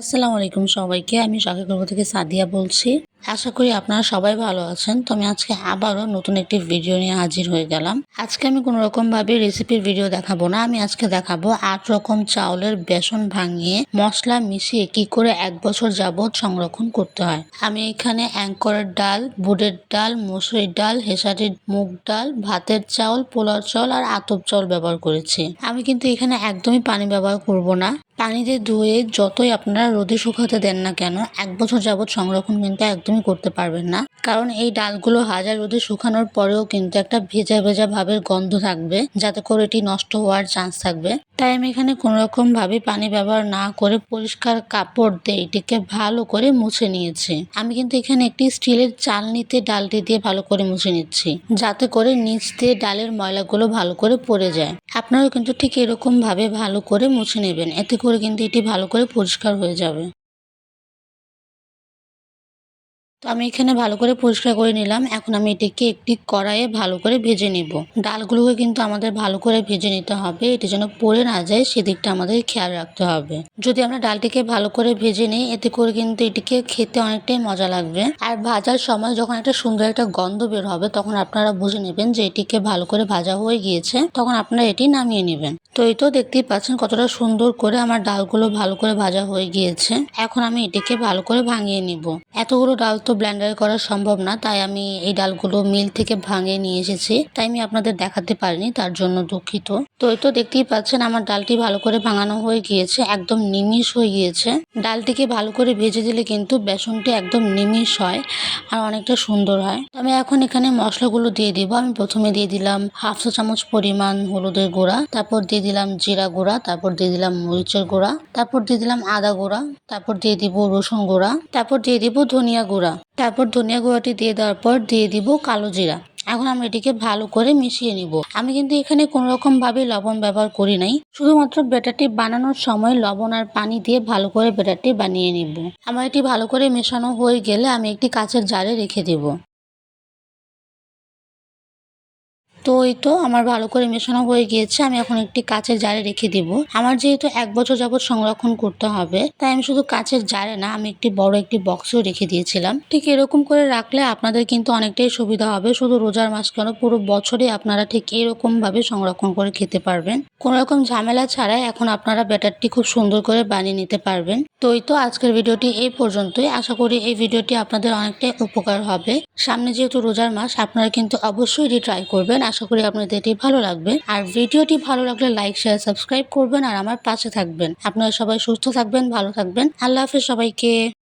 আসসালামু আলাইকুম সবাইকে। আমি শাকিগঞ্জ থেকে সাদিয়া বলছি। আশা করি আপনারা সবাই ভালো আছেন। তো আমি আজকে আবারও নতুন একটি ভিডিও নিয়ে হাজির হয়ে গেলাম। আজকে আমি কোনো রকমভাবে রেসিপির ভিডিও দেখাবো না। আমি আজকে দেখাবো ৮ রকম চাউলের বেসন ভাঙিয়ে মশলা মিশিয়ে কি করে ১ বছর যাবৎ সংরক্ষণ করতে হয়। আমি এখানে অ্যাঙ্করের ডাল, বুটের ডাল, মসুরির ডাল, হেসারির মুগ ডাল, ভাতের চাউল, পোলাও চাউল আর আতপ চাউল ব্যবহার করেছি। আমি কিন্তু এখানে একদমই পানি ব্যবহার করব না। পানিতে ধুয়ে যতই আপনারা রোদে শুকাতে দেন না কেন ১ বছর যাবৎ সংরক্ষণ কিন্তু একদমই করতে পারবেন না। কারণ এই ডালগুলো হাজার রোদে শুকানোর পরেও কিন্তু একটা ভেজা ভেজা ভাবের গন্ধ থাকবে, যাতে করে এটি নষ্ট হওয়ার চান্স থাকবে। তাই আমি এখানে কোনো রকম ভাবে পানি ব্যবহার না করে পরিষ্কার কাপড় দিয়ে এটিকে ভালো করে মুছে নিয়েছি। আমি কিন্তু এখানে একটি স্টিলের চালনিতে ডালটি দিয়ে ভালো করে মুছে নিচ্ছি, যাতে করে নিচ দিয়ে ডালের ময়লাগুলো ভালো করে পড়ে যায়। আপনারাও কিন্তু ঠিক এরকম ভাবে ভালো করে মুছে নেবেন, এতে করে কিন্তু এটি ভালো করে পরিষ্কার হয়ে যাবে। তো আমি এখানে ভালো করে পরিষ্কার করে নিলাম। এখন আমি এটিকে একটি কড়াইয়ে ভালো করে ভেজে নিব। ডালগুলোকে কিন্তু আমাদের ভালো করে ভেজে নিতে হবে, এটি যেন পড়ে না যায় সেদিকটা আমাদের খেয়াল রাখতে হবে। যদি আমরা ডালটিকে ভালো করে ভেজে নিই, এতে করে কিন্তু এটিকে খেতে অনেকটাই মজা লাগবে। আর ভাজার সময় যখন একটা সুন্দর একটা গন্ধ বের হবে, তখন আপনারা বুঝে নেবেন যে এটিকে ভালো করে ভাজা হয়ে গিয়েছে, তখন আপনারা এটি নামিয়ে নেবেন। তো এই তো দেখতেই পাচ্ছেন কতটা সুন্দর করে আমার ডালগুলো ভালো করে ভাজা হয়ে গিয়েছে। এখন আমি এটিকে ভালো করে ভাঙিয়ে নিব। এতগুলো ডাল তো ব্লেন্ডারে করা সম্ভব না, তাই আমি এই ডালগুলো মিল থেকে ভাঙিয়ে নিয়ে এসেছি। তাই আমি আপনাদের দেখাতে পারিনি, তার জন্য দুঃখিত। তো এই তো দেখতেই পাচ্ছেন আমার ডালটি ভালো করে ভাঙানো হয়ে গিয়েছে, একদম নিমিষ হয়ে গিয়েছে। ডালটিকে ভালো করে ভেজে দিলে কিন্তু বেসনটি একদম নিমিষ হয় আর অনেকটা সুন্দর হয়। আমি এখন এখানে মশলাগুলো দিয়ে দিব। আমি প্রথমে দিয়ে দিলাম 1/2 চা চামচ পরিমাণ হলুদের গুঁড়া, তারপর দিয়ে দিলাম জিরা গুঁড়া, তারপর দিয়ে দিলাম মরিচের গুঁড়া, তারপর দিয়ে দিলাম আদা গুঁড়া, তারপর দিয়ে দিব রসুন গুঁড়া, তারপর দিয়ে দিব ধনিয়া গুঁড়া, তারপর ধনিয়া গুঁড়াটি দিয়ে দেওয়ার পর দিয়ে দিব কালো জিরা। এখন আমি এটিকে ভালো করে মিশিয়ে নিব। আমি কিন্তু এখানে কোনো রকম ভাবে লবণ ব্যবহার করি নাই, শুধুমাত্র ব্যাটারটি বানানোর সময় লবণ আর পানি দিয়ে ভালো করে ব্যাটারটি বানিয়ে নিব। আমার এটি ভালো করে মেশানো হয়ে গেলে আমি একটি কাঁচের জারে রেখে দেব। তো এই তো আমার ভালো করে মেশানো হয়ে গিয়েছে। আমি এখন একটি কাঁচের জারে রেখে দিব। আমার যেহেতু ১ বছর যাবৎ সংরক্ষণ করতে হবে, তাই আমি শুধু কাঁচের জারে না, আমি একটি বড় একটি বক্সেও রেখে দিয়েছিলাম। ঠিক এরকম করে রাখলে আপনাদের কিন্তু অনেকটাই সুবিধা হবে। শুধু রোজার মাস কেন, পুরো বছরই আপনারা ঠিক এরকম ভাবে সংরক্ষণ করে খেতে পারবেন। কোনো রকম ঝামেলা ছাড়াই এখন আপনারা ব্যাটারটি খুব সুন্দর করে বানিয়ে নিতে পারবেন। তো এই তো আজকের ভিডিওটি এই পর্যন্তই। আশা করি এই ভিডিওটি আপনাদের অনেকটাই উপকার হবে। সামনে যেহেতু রোজার মাস, আপনারা কিন্তু অবশ্যই এটি ট্রাই করবেন। আশা করি আপনাদের এটি ভালো লাগবে। আর ভিডিওটি ভালো লাগলে লাইক, শেয়ার, সাবস্ক্রাইব করবেন আর আমার পাশে থাকবেন। আপনারা সবাই সুস্থ থাকবেন, ভালো থাকবেন। আল্লাহ হাফেজ সবাইকে।